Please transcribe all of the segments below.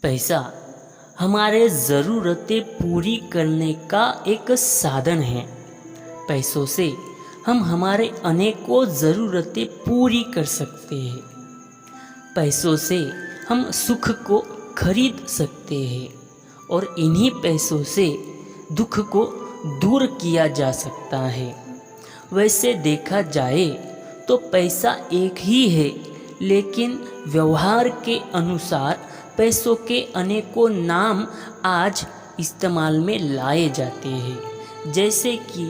पैसा हमारे ज़रूरतें पूरी करने का एक साधन है। पैसों से हम हमारे अनेकों ज़रूरतें पूरी कर सकते हैं। पैसों से हम सुख को खरीद सकते हैं और इन्हीं पैसों से दुख को दूर किया जा सकता है। वैसे देखा जाए तो पैसा एक ही है, लेकिन व्यवहार के अनुसार पैसों के अनेकों नाम आज इस्तेमाल में लाए जाते हैं। जैसे कि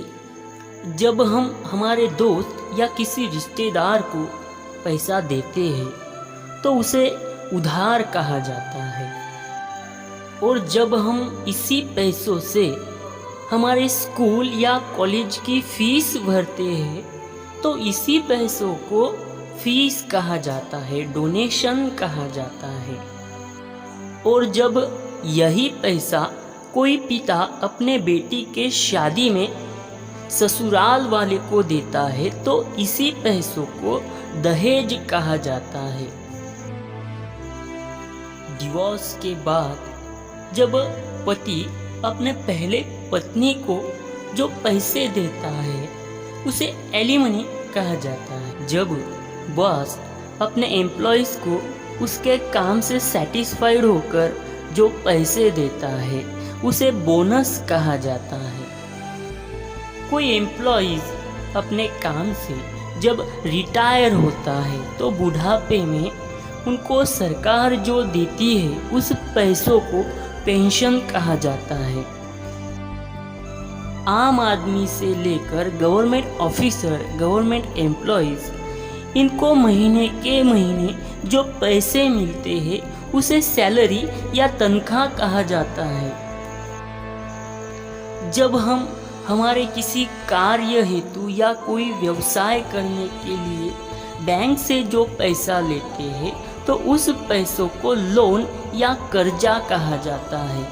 जब हम हमारे दोस्त या किसी रिश्तेदार को पैसा देते हैं तो उसे उधार कहा जाता है, और जब हम इसी पैसों से हमारे स्कूल या कॉलेज की फीस भरते हैं तो इसी पैसों को फीस कहा जाता है, डोनेशन कहा जाता है। और जब यही पैसा कोई पिता अपने बेटी के शादी में ससुराल वाले को देता है तो इसी पैसों को दहेज कहा जाता है। डिवोर्स के बाद जब पति अपने पहले पत्नी को जो पैसे देता है उसे एलिमनी कहा जाता है। जब बॉस अपने एम्प्लॉयज़ को उसके काम से सेटिस्फाइड होकर जो पैसे देता है उसे बोनस कहा जाता है। कोई एम्प्लॉयज़ अपने काम से जब रिटायर होता है तो बुढ़ापे में उनको सरकार जो देती है उस पैसों को पेंशन कहा जाता है। आम आदमी से लेकर गवर्नमेंट ऑफिसर, गवर्नमेंट एम्प्लॉयज़, इनको महीने के महीने जो पैसे मिलते हैं उसे सैलरी या तनख्वाह कहा जाता है। जब हम हमारे किसी कार्य हेतु या कोई व्यवसाय करने के लिए बैंक से जो पैसा लेते हैं तो उस पैसों को लोन या कर्जा कहा जाता है।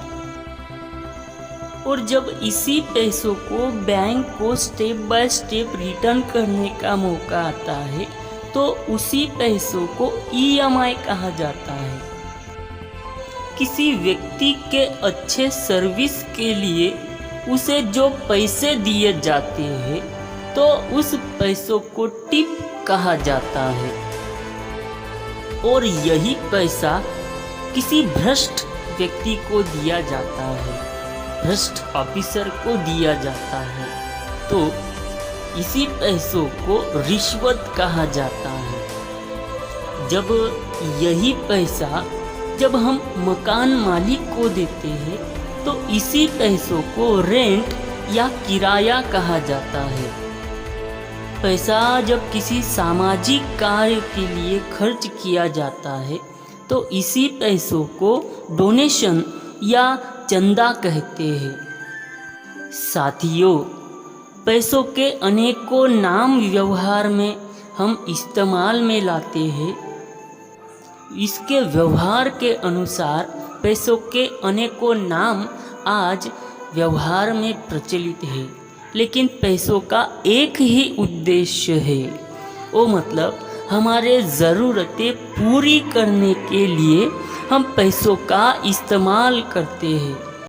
और जब इसी पैसों को बैंक को स्टेप बाय स्टेप रिटर्न करने का मौका आता है तो उसी पैसों को EMI कहा जाता है। किसी व्यक्ति के अच्छे सर्विस के लिए उसे जो पैसे दिए जाते हैं तो उस पैसों को टिप कहा जाता है। और यही पैसा किसी भ्रष्ट व्यक्ति को दिया जाता है, भ्रष्ट ऑफिसर को दिया जाता है तो इसी पैसों को रिश्वत कहा जाता है। जब यही पैसा जब हम मकान मालिक को देते हैं तो इसी पैसों को रेंट या किराया कहा जाता है। पैसा जब किसी सामाजिक कार्य के लिए खर्च किया जाता है तो इसी पैसों को डोनेशन या चंदा कहते हैं। साथियों, पैसों के अनेकों नाम व्यवहार में हम इस्तेमाल में लाते हैं। इसके व्यवहार के अनुसार पैसों के अनेकों नाम आज व्यवहार में प्रचलित है, लेकिन पैसों का एक ही उद्देश्य है, वो मतलब हमारे ज़रूरतें पूरी करने के लिए हम पैसों का इस्तेमाल करते हैं।